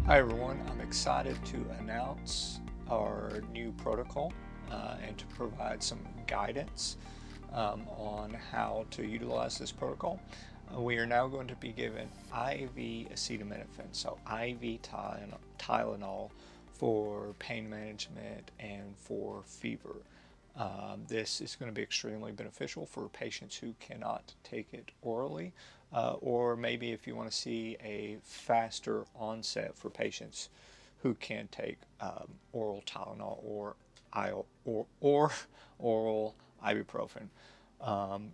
Hi everyone, I'm excited to announce our new protocol and to provide some guidance on how to utilize this protocol. We are now going to be given IV acetaminophen, so IV Tylenol for pain management and for fever. This is going to be extremely beneficial for patients who cannot take it orally, or maybe if you want to see a faster onset for patients who can take oral Tylenol or oral ibuprofen.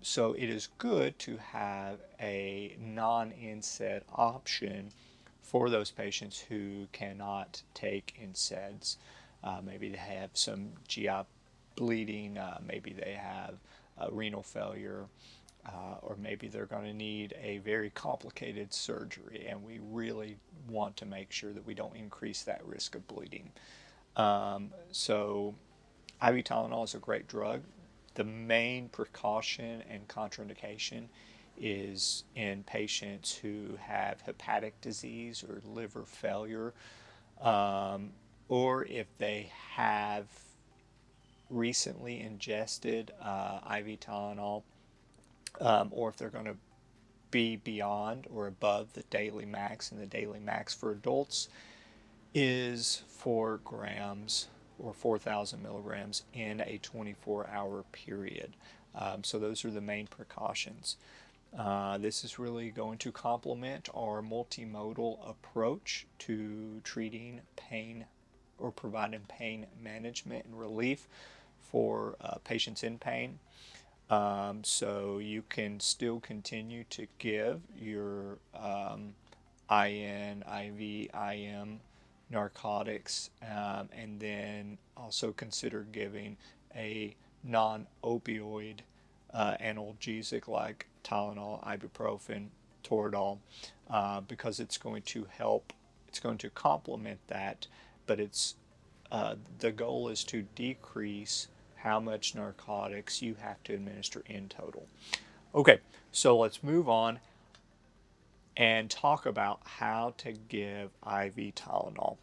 So it is good to have a non-NSAID option for those patients who cannot take NSAIDs. Maybe they have some GI bleeding, maybe they have renal failure, or maybe they're going to need a very complicated surgery, and we really want to make sure that we don't increase that risk of bleeding. So IV Tylenol is a great drug. The main precaution and contraindication is in patients who have hepatic disease or liver failure, or if they have recently ingested IV Tylenol, or if they're going to be beyond or above the daily max, and the daily max for adults is 4 grams or 4,000 milligrams in a 24-hour period. So those are the main precautions. This is really going to complement our multimodal approach to treating pain or providing pain management and relief for patients in pain. So you can still continue to give your IN, IV, IM narcotics, and then also consider giving a non-opioid analgesic like Tylenol, ibuprofen, Toradol, because it's going to help, it's going to complement that, but the goal is to decrease how much narcotics you have to administer in total. Okay, so let's move on and talk about how to give IV Tylenol.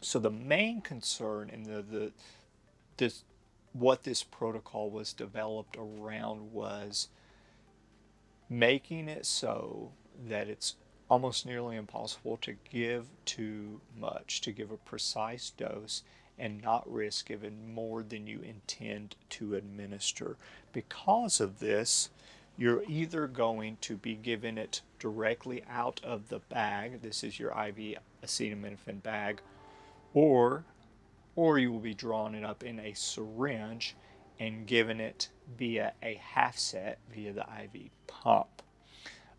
So the main concern in what this protocol was developed around was making it so that it's almost nearly impossible to give too much, to give a precise dose and not risk giving more than you intend to administer. Because of this, you're either going to be giving it directly out of the bag, this is your IV acetaminophen bag, or you will be drawing it up in a syringe and giving it via a half set via the IV pump.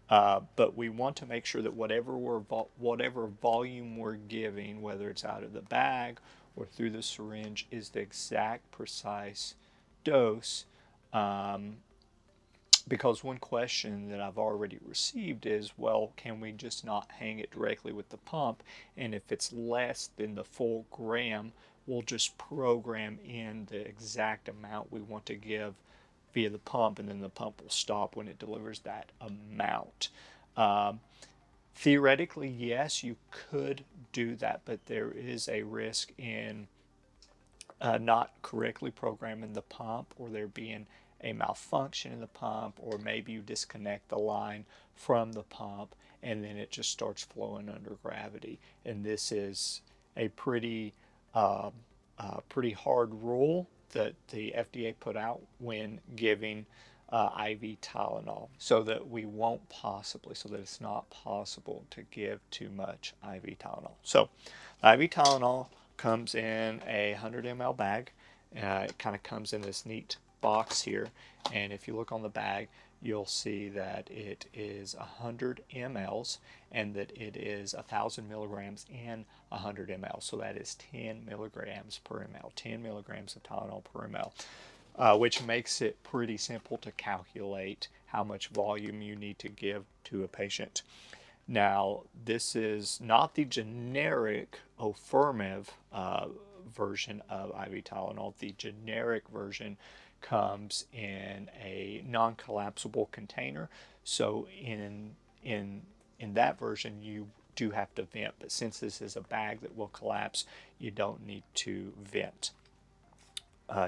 But we want to make sure that whatever volume we're giving, whether it's out of the bag or through the syringe, is the exact precise dose. Because one question that I've already received is, well, can we just not hang it directly with the pump? And if it's less than the full gram, we'll just program in the exact amount we want to give via the pump, and then the pump will stop when it delivers that amount. Theoretically, yes, you could do that, but there is a risk in not correctly programming the pump, or there being a malfunction in the pump, or maybe you disconnect the line from the pump and then it just starts flowing under gravity. And this is a pretty hard rule that the FDA put out when giving IV Tylenol, so that it's not possible to give too much IV Tylenol. So IV Tylenol comes in a 100 ml bag. It kind of comes in this neat box here, and if you look on the bag, you'll see that it is 100 mLs and that it is 1,000 milligrams in 100 ml. So that is 10 milligrams per ml, 10 milligrams of Tylenol per ml, which makes it pretty simple to calculate how much volume you need to give to a patient. Now, this is not the generic Ofirmev version of IV Tylenol. The generic version comes in a non-collapsible container. So in that version, you do have to vent. But since this is a bag that will collapse, you don't need to vent.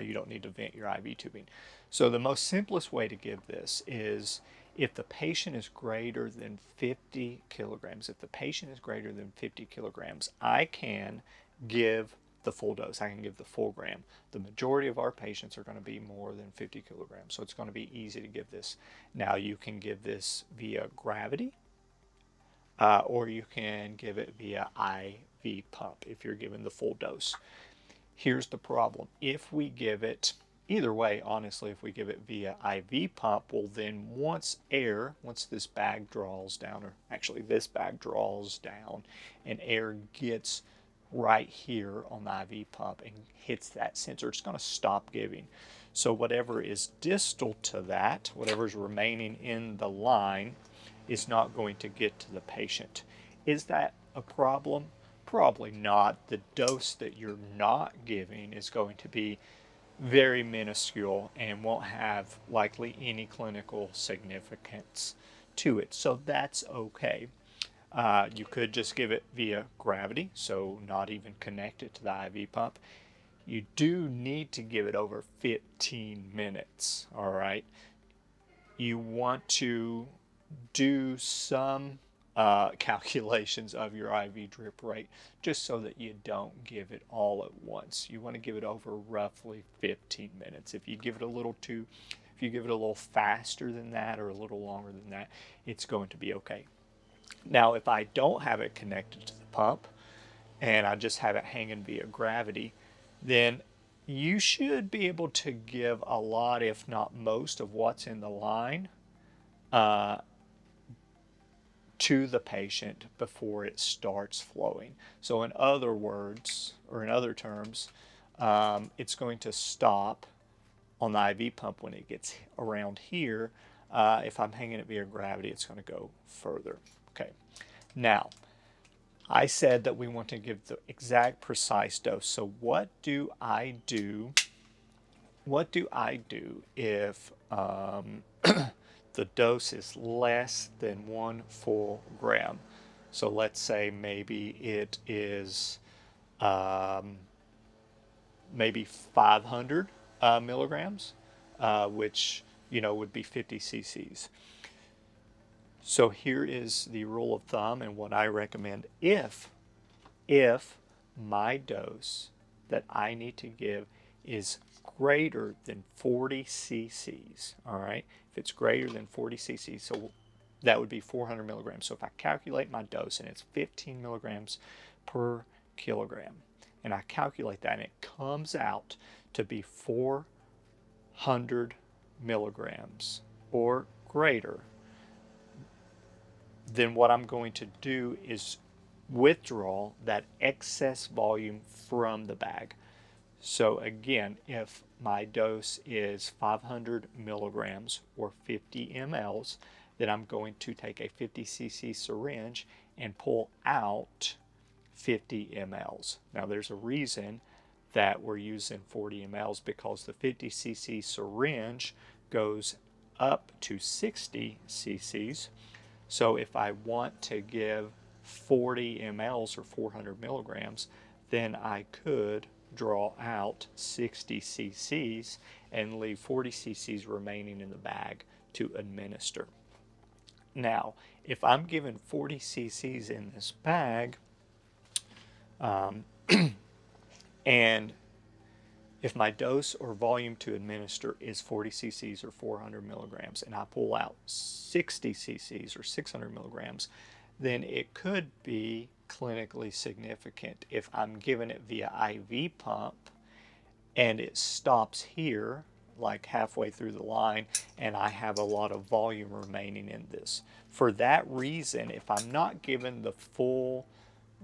You don't need to vent your IV tubing. So the most simplest way to give this is if the patient is greater than 50 kilograms. If the patient is greater than 50 kilograms, I can give the full dose. I can give the full gram. The majority of our patients are going to be more than 50 kilograms, so it's going to be easy to give this. Now you can give this via gravity, or you can give it via IV pump if you're given the full dose. Here's the problem. If we give it, either way, honestly, if we give it via IV pump, well then once this bag draws down, or actually this bag draws down, and air gets right here on the IV pump and hits that sensor, it's going to stop giving. So whatever is distal to that, whatever is remaining in the line, is not going to get to the patient. Is that a problem? Probably not. The dose that you're not giving is going to be very minuscule and won't have likely any clinical significance to it. So that's okay. You could just give it via gravity, so not even connect it to the IV pump. You do need to give it over 15 minutes, all right? You want to do some calculations of your IV drip rate just so that you don't give it all at once. You want to give it over roughly 15 minutes. If you give it a little faster than that or a little longer than that, it's going to be okay. Now, if I don't have it connected to the pump and I just have it hanging via gravity, then you should be able to give a lot, if not most, of what's in the line to the patient before it starts flowing. So in other words, or in other terms, it's going to stop on the IV pump when it gets around here. If I'm hanging it via gravity, it's going to go further. Okay. Now, I said that we want to give the exact precise dose. So what do I do? What do I do if the dose is less than 1 full gram? So let's say maybe it is maybe 500 milligrams, which would be 50 cc's. So here is the rule of thumb and what I recommend. If my dose that I need to give is greater than 40 cc's, all right? If it's greater than 40 cc's, so that would be 400 milligrams. So if I calculate my dose and it's 15 milligrams per kilogram, and I calculate that and it comes out to be 400 milligrams or greater, then what I'm going to do is withdraw that excess volume from the bag. So again, if my dose is 500 milligrams or 50 mLs, then I'm going to take a 50 cc syringe and pull out 50 mLs. Now there's a reason that we're using 40 mLs, because the 50 cc syringe goes up to 60 cc's. So if I want to give 40 mLs or 400 milligrams, then I could draw out 60 cc's and leave 40 cc's remaining in the bag to administer. Now, if I'm given 40 cc's in this bag, and if my dose or volume to administer is 40 cc's or 400 milligrams, and I pull out 60 cc's or 600 milligrams, then it could be clinically significant if I'm giving it via IV pump and it stops here, like halfway through the line, and I have a lot of volume remaining in this. For that reason, if I'm not given the full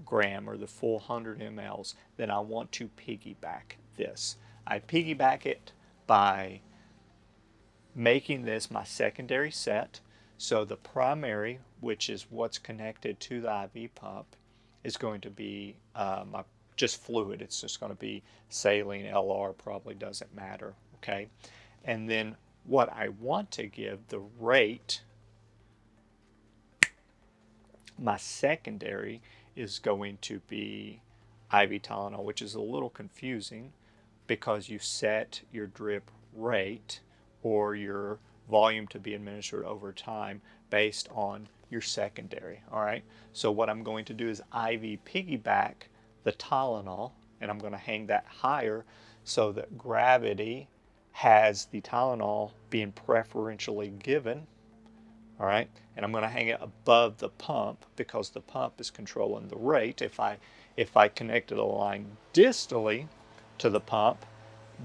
gram or the full 100 mLs, then I want to piggyback this. I piggyback it by making this my secondary set. So the primary, which is what's connected to the IV pump, is going to be just fluid. It's just going to be saline, LR, probably doesn't matter, okay? And then what I want to give, the rate My secondary is going to be IV Tylenol, which is a little confusing because you set your drip rate or your volume to be administered over time based on your secondary. All right, so what I'm going to do is IV piggyback the Tylenol, and I'm going to hang that higher so that gravity has the Tylenol being preferentially given. All right, and I'm going to hang it above the pump because the pump is controlling the rate. If I connected a line distally to the pump,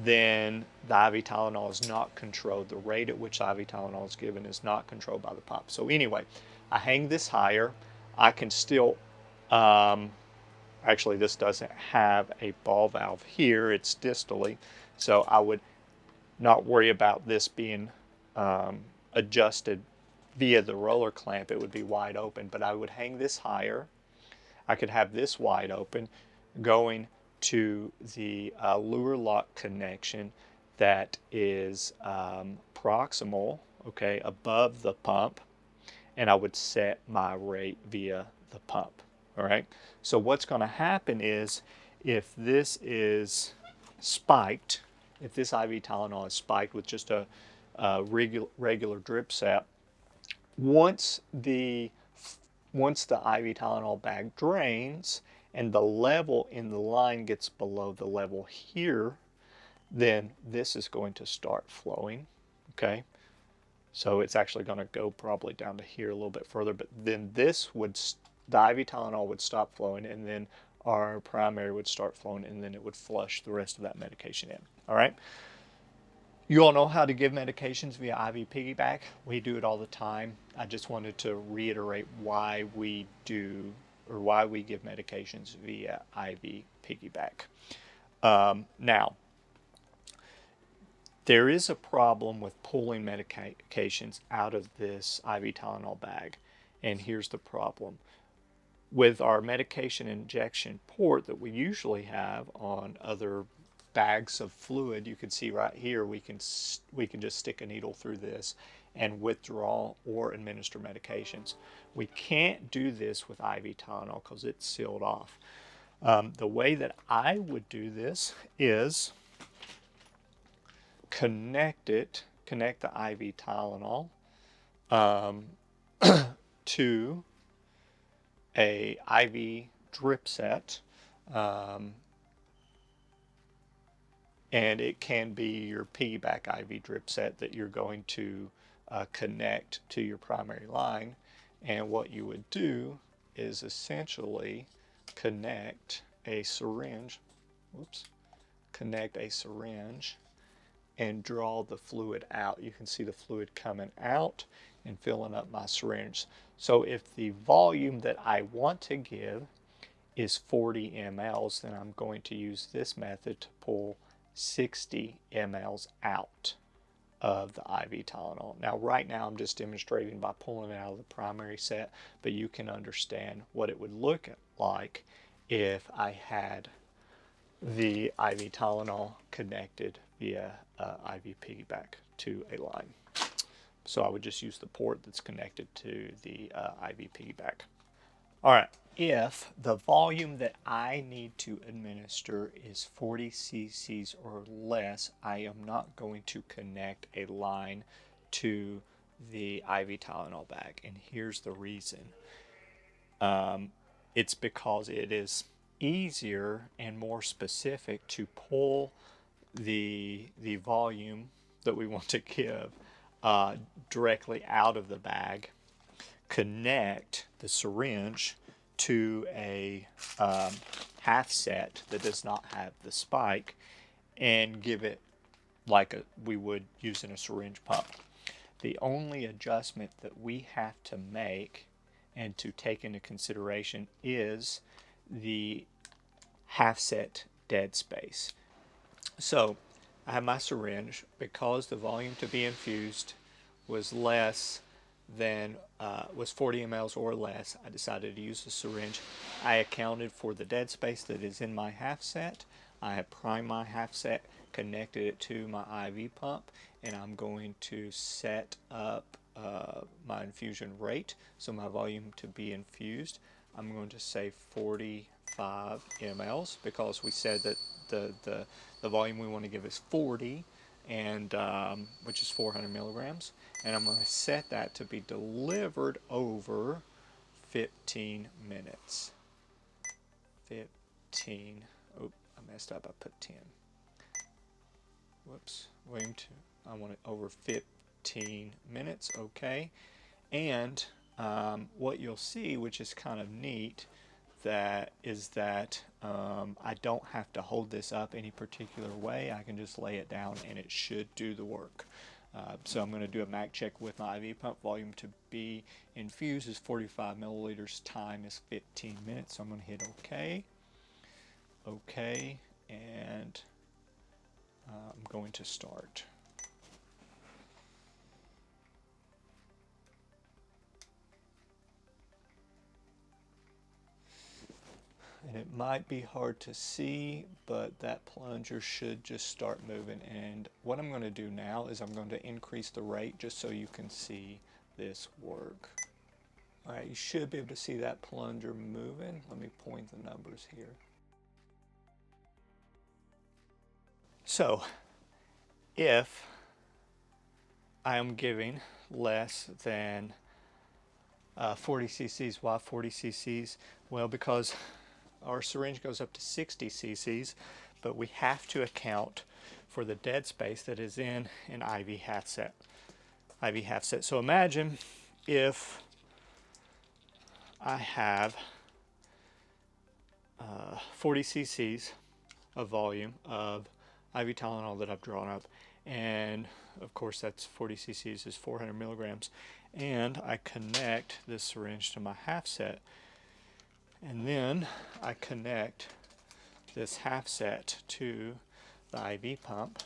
then the IV Tylenol is not controlled. The rate at which IV Tylenol is given is not controlled by the pump. So anyway, I hang this higher. I can still, actually this doesn't have a ball valve here, it's distally. So I would not worry about this being adjusted via the roller clamp. It would be wide open, but I would hang this higher. I could have this wide open going to the lure lock connection that is proximal, okay, above the pump, and I would set my rate via the pump. All right, so what's going to happen is if this is spiked, if this IV Tylenol is spiked with just a regular drip set, once the IV Tylenol bag drains and the level in the line gets below the level here, then this is going to start flowing, okay? So it's actually going to go probably down to here a little bit further, but then the IV Tylenol would stop flowing, and then our primary would start flowing, and then it would flush the rest of that medication in, all right? You all know how to give medications via IV piggyback. We do it all the time. I just wanted to reiterate why we give medications via IV piggyback. Now, there is a problem with pulling medications out of this IV Tylenol bag, and here's the problem. With our medication injection port that we usually have on other bags of fluid, you can see right here we can just stick a needle through this and withdraw or administer medications. We can't do this with IV Tylenol because it's sealed off. The way that I would do this is connect the IV Tylenol to a IV drip set, and it can be your piggyback IV drip set that you're going to connect to your primary line. And what you would do is essentially connect a syringe and draw the fluid out. You can see the fluid coming out and filling up my syringe. So if the volume that I want to give is 40 mLs, then I'm going to use this method to pull 60 mLs out of the IV Tylenol. Now right now I'm just demonstrating by pulling it out of the primary set, but you can understand what it would look like if I had the IV Tylenol connected via IV piggyback to a line. So I would just use the port that's connected to the IV piggyback. All right, if the volume that I need to administer is 40 cc's or less, I am not going to connect a line to the IV Tylenol bag. And here's the reason. It's because it is easier and more specific to pull the volume that we want to give directly out of the bag, connect the syringe to a half set that does not have the spike, and give it like we would use in a syringe pump. The only adjustment that we have to make and to take into consideration is the half set dead space. So I have my syringe. Because the volume to be infused was less than was 40 mLs or less, I decided to use the syringe. I accounted for the dead space that is in my half set. I have primed my half set, connected it to my IV pump, and I'm going to set up my infusion rate, so my volume to be infused, I'm going to say 45 mLs because we said that the volume we want to give is 40, and which is 400 milligrams, and I'm going to set that to be delivered over 15 minutes. 15. Oh, I messed up. I put 10. Whoops. I want it over 15 minutes. Okay. And what you'll see, which is kind of neat, that I don't have to hold this up any particular way. I can just lay it down and it should do the work. So I'm going to do a MAC check with my IV pump. Volume to be infused is 45 milliliters. Time is 15 minutes. So I'm going to hit OK. OK. And I'm going to start. And it might be hard to see, but that plunger should just start moving. And what I'm going to do now is I'm going to increase the rate just so you can see this work. All right, you should be able to see that plunger moving. Let me point the numbers here. So, if I am giving less than 40 cc's, why 40 cc's? Well, because our syringe goes up to 60 cc's, but we have to account for the dead space that is in an IV half set. IV half set. So imagine if I have 40 cc's of volume of IV Tylenol that I've drawn up, and of course that's 40 cc's is 400 milligrams, and I connect this syringe to my half set. And then I connect this half set to the IV pump.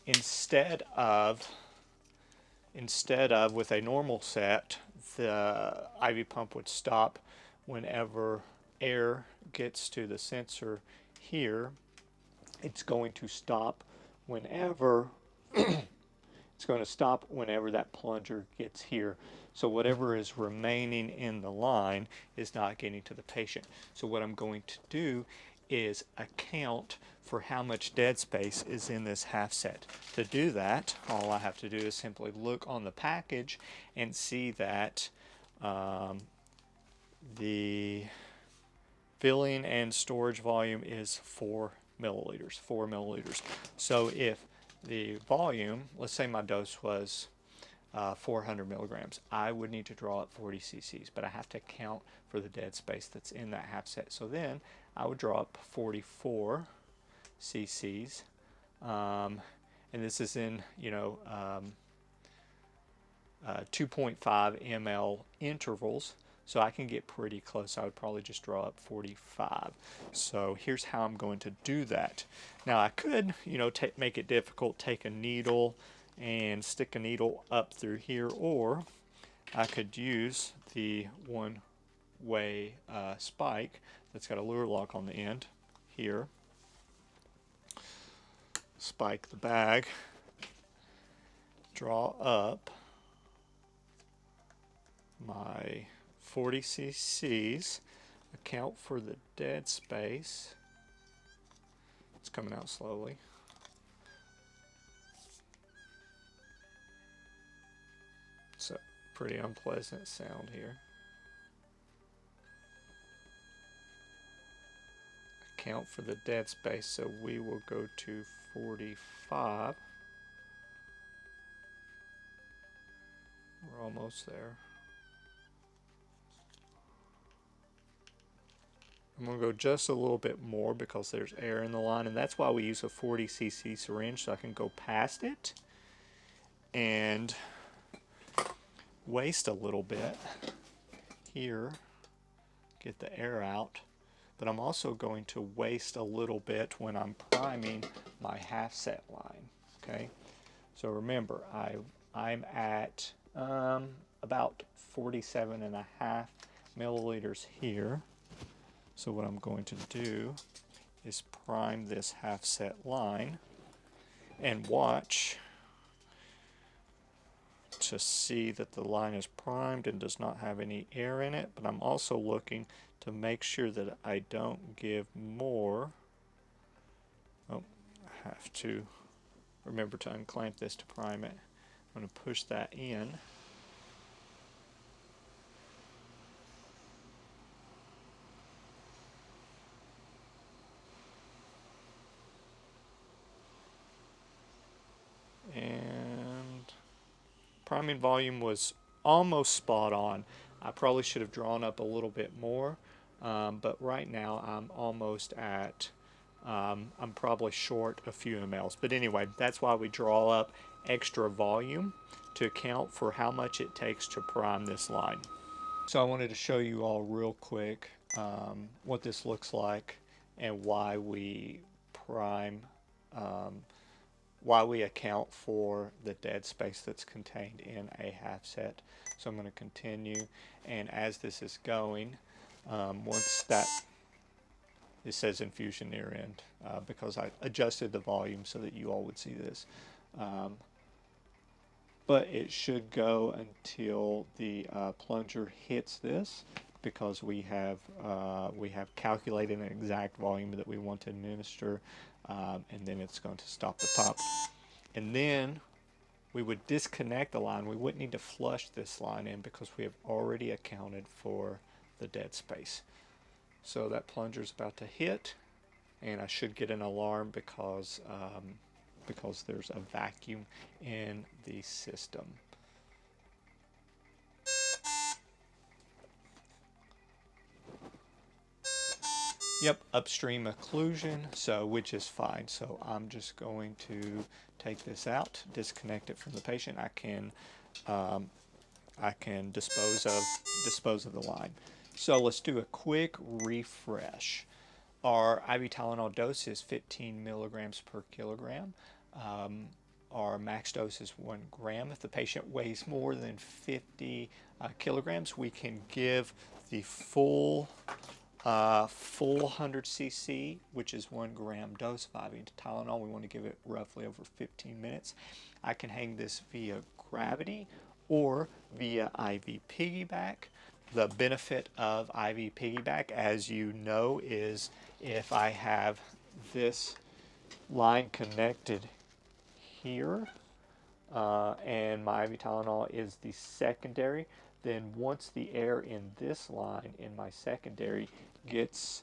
Instead of with a normal set, the IV pump would stop whenever air gets to the sensor here. It's going to stop whenever that plunger gets here. So whatever is remaining in the line is not getting to the patient. So what I'm going to do is account for how much dead space is in this half set. To do that, all I have to do is simply look on the package and see that the filling and storage volume is 4 milliliters. 4 milliliters. So if the volume, let's say my dose was 400 milligrams, I would need to draw up 40 cc's, but I have to account for the dead space that's in that half set. So then I would draw up 44 cc's, and this is in 2.5 ml intervals, so I can get pretty close. I would probably just draw up 45. So here's how I'm going to do that. Now I could, make it difficult, take a needle and stick a needle up through here, or I could use the one-way spike that's got a lure lock on the end here. Spike the bag, draw up my 40 cc's, account for the dead space. It's coming out slowly. It's a pretty unpleasant sound here. Account for the dead space, so we will go to 45. We're almost there. I'm going to go just a little bit more because there's air in the line, and that's why we use a 40 cc syringe, so I can go past it and waste a little bit here, get the air out, but I'm also going to waste a little bit when I'm priming my half set line. Okay, so remember I'm at about 47.5 milliliters here. So what I'm going to do is prime this half set line and watch to see that the line is primed and does not have any air in it, but I'm also looking to make sure that I don't give more. Oh, I have to remember to unclamp this to prime it. I'm going to push that in. And priming volume was almost spot on. I probably should have drawn up a little bit more, but right now I'm almost at, I'm probably short a few mLs. But anyway, that's why we draw up extra volume to account for how much it takes to prime this line. So I wanted to show you all real quick what this looks like and why we prime, why we account for the dead space that's contained in a half set. So I'm going to continue, and as this is going, once that, it says infusion near end because I adjusted the volume so that you all would see this. But it should go until the plunger hits this, because we have calculated an exact volume that we want to administer, and then it's going to stop the pump. And then we would disconnect the line. We wouldn't need to flush this line in because we have already accounted for the dead space. So that plunger is about to hit, and I should get an alarm because there's a vacuum in the system. Yep, upstream occlusion, so which is fine. So I'm just going to take this out, disconnect it from the patient. I can dispose of the line. So let's do a quick refresh. Our IV Tylenol dose is 15 milligrams per kilogram. Our max dose is 1 gram. If the patient weighs more than 50 kilograms, we can give the full 100 cc, which is 1 gram dose of IV Tylenol. We want to give it roughly over 15 minutes. I can hang this via gravity or via IV piggyback. The benefit of IV piggyback, as you know, is if I have this line connected here and my IV Tylenol is the secondary, then once the air in this line in my secondary gets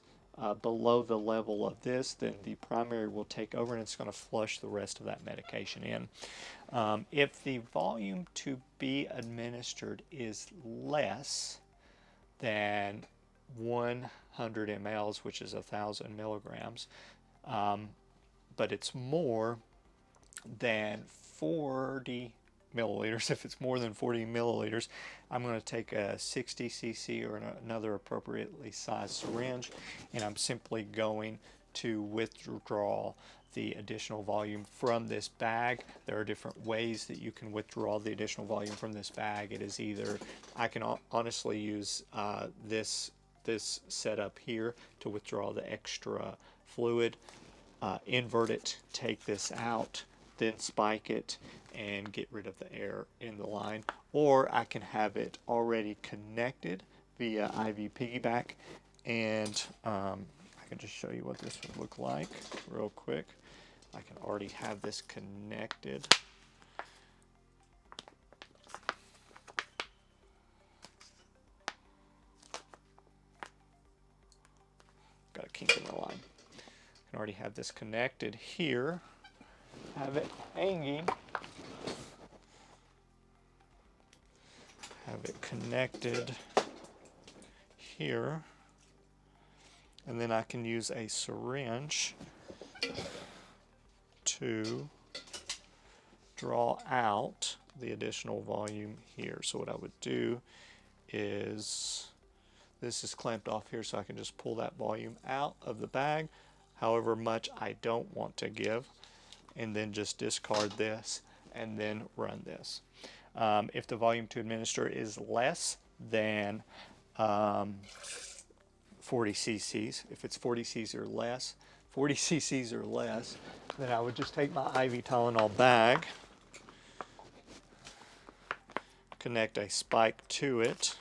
below the level of this, then the primary will take over and it's going to flush the rest of that medication in. If the volume to be administered is less than 100 mLs, which is 1,000 milligrams, but it's more than 40 milliliters. If it's more than 40 milliliters, I'm going to take a 60 cc or another appropriately sized syringe, and I'm simply going to withdraw the additional volume from this bag. There are different ways that you can withdraw the additional volume from this bag. It is either, I can honestly use this setup here to withdraw the extra fluid, invert it, take this out, then spike it and get rid of the air in the line, or I can have it already connected via IV piggyback, and I can just show you what this would look like real quick. I can already have this connected. Got a kink in the line. I can already have this connected here. Have it hanging. Have it connected here. And then I can use a syringe to draw out the additional volume here. So what I would do is, this is clamped off here, so I can just pull that volume out of the bag, however much I don't want to give, and then just discard this and then run this. If the volume to administer is less than 40 cc's, if it's 40 cc's or less, then I would just take my IV Tylenol bag connect a spike to it,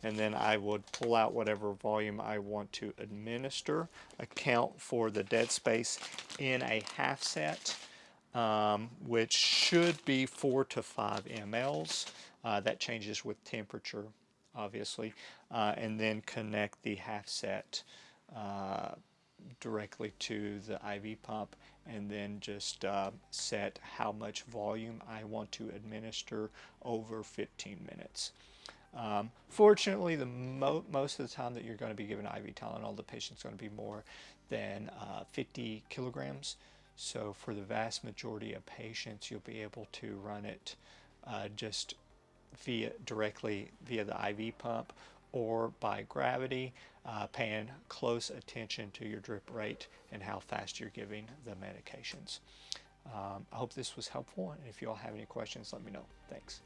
and then I would pull out whatever volume I want to administer, account for the dead space in a half set, which should be 4 to 5 mLs. That changes with temperature, obviously, and then connect the half set directly to the IV pump, and then just set how much volume I want to administer over 15 minutes. Fortunately, most of the time that you're going to be given IV Tylenol, the patient's going to be more than 50 kilograms. So for the vast majority of patients, you'll be able to run it just directly via the IV pump or by gravity, paying close attention to your drip rate and how fast you're giving the medications. I hope this was helpful, and if you all have any questions, let me know. Thanks.